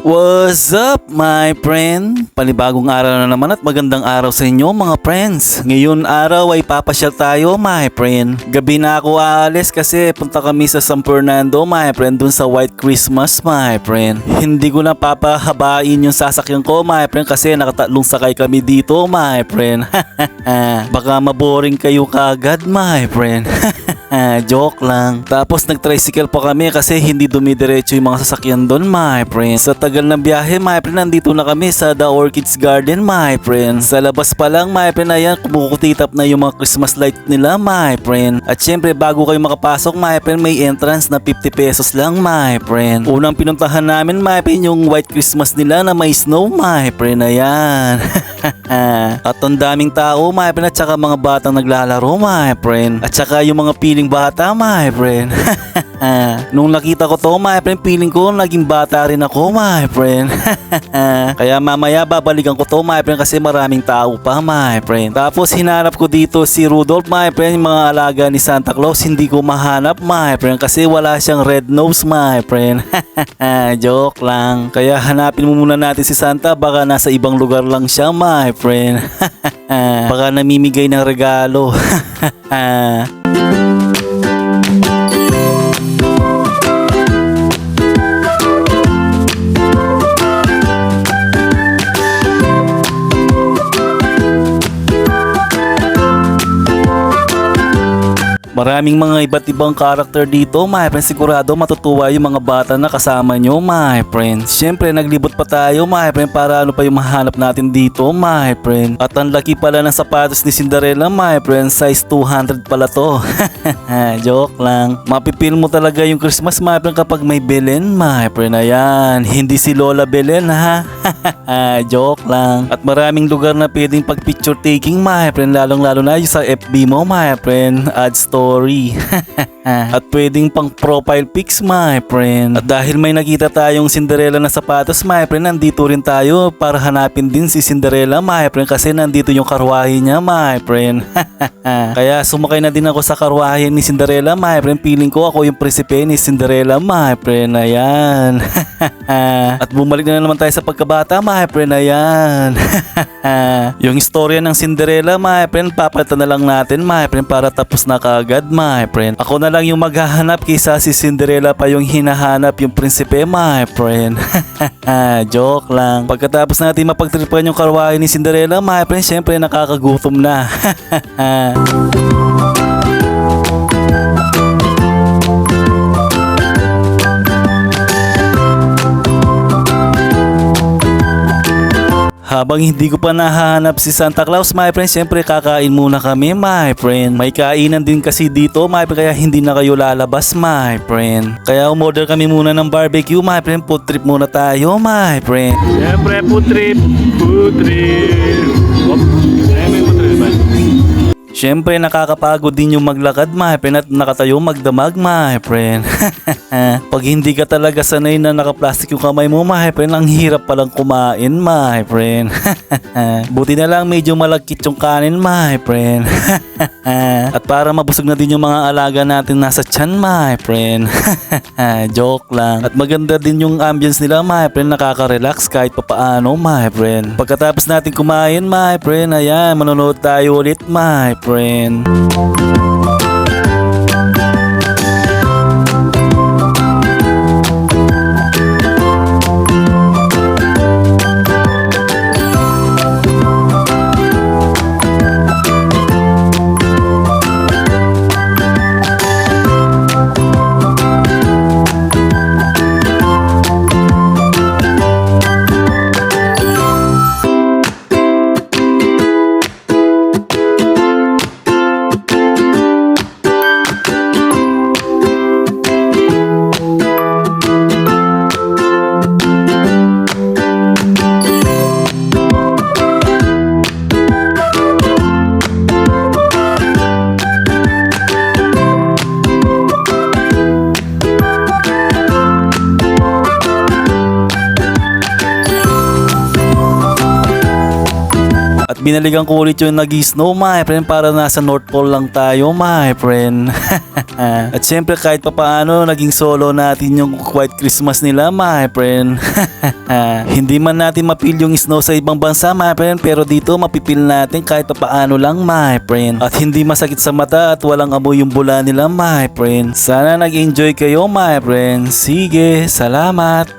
What's up my friend? Panibagong araw na naman at magandang araw sa inyo mga friends. Ngayon araw ay papasyal tayo my friend. Gabi na ako aalis kasi punta kami sa San Fernando my friend, dun sa White Christmas my friend. Hindi ko na papahabain yung sasakyan ko my friend kasi nakatatlong sakay kami dito my friend. Baka maboring kayo kagad my friend. Joke lang. Tapos nag-tricycle pa kami kasi hindi dumidiretso yung mga sasakyan doon my friend. Sa tagal ng biyahe my friend, nandito na kami sa The Orchids Garden my friend. Sa labas pa lang my friend, ayan kumukutitap na yung mga Christmas light nila my friend. At syempre bago kayo makapasok my friend, may entrance na 50 pesos lang my friend. Unang pinuntahan namin my friend yung White Christmas nila na may snow my friend. Ayan. At ang daming tao my friend, at saka mga batang naglalaro my friend. At saka yung mga piling bata my friend. Nung nakita ko to my friend, feeling ko naging bata rin ako my friend. Kaya mamaya babalikan ko to my friend kasi maraming tao pa my friend. Tapos hinanap ko dito si Rudolph my friend, yung mga alaga ni Santa Claus. Hindi ko mahanap my friend kasi wala siyang red nose my friend. Joke lang. Kaya hanapin mo muna natin si Santa, baka nasa ibang lugar lang siya my friend. Baka namimigay ng regalo. Maraming mga iba't ibang karakter dito my friend. Sigurado matutuwa yung mga bata na kasama nyo my friend. Siyempre naglibot pa tayo my friend para ano pa yung mahanap natin dito my friend. At ang laki pala ng sapatos ni Cinderella my friend, size 200 pala to. Joke lang. Mapipil mo talaga yung Christmas my friend kapag may Belen my friend. Ayan, hindi si Lola Belen ha. Joke lang. At maraming lugar na pwedeng pag picture taking my friend, lalong lalo na yung sa FB mo my friend, add story. At pwedeng pang profile pics my friend. At dahil may nakita tayong Cinderella na sapatos my friend, nandito rin tayo para hanapin din si Cinderella my friend kasi nandito yung karwahe niya my friend. Kaya sumakay na din ako sa karwahe ni Cinderella my friend. Feeling ko ako yung prinsipe ni Cinderella my friend. Ayan. At bumalik na naman tayo sa pagkabata my friend. Ayan. Yung istorya ng Cinderella my friend, papalitan na lang natin my friend para tapos na kaagad my friend. Ako na lang yung maghahanap kaysa si Cinderella pa yung hinahanap yung prinsipe my friend. Joke lang. Pagkatapos natin mapagtripan yung karwahe ni Cinderella my friend, syempre nakakagutom na. Habang hindi ko pa nahahanap si Santa Claus my friend, syempre kakain muna kami my friend. May kainan din kasi dito my friend, kaya hindi na kayo lalabas my friend. Kaya umorder kami muna ng barbecue my friend. Food trip muna tayo my friend. Syempre food trip. Food trip. May food trip ba? Siyempre nakakapagod din yung maglakad my friend at nakatayo magdamag my friend. Pag hindi ka talaga sanay na nakaplastic yung kamay mo my friend, ang hirap palang kumain my friend. Buti na lang medyo malagkit yung kanin my friend. At para mabusog na din yung mga alaga natin nasa tiyan my friend. Joke lang. At maganda din yung ambience nila my friend, nakaka-relax kahit papaano my friend. Pagkatapos natin kumain my friend, ayan manonood tayo ulit my friend. binalikan ko ulit yung nag-snow my friend para nasa North Pole lang tayo my friend. At syempre kahit papaano naging solo natin yung White Christmas nila my friend. Hindi man natin mapil yung snow sa ibang bansa my friend, pero dito mapipil natin kahit papaano lang my friend. At hindi masakit sa mata at walang amoy yung bula nila my friend. Sana nag-enjoy kayo my friend. Sige, salamat.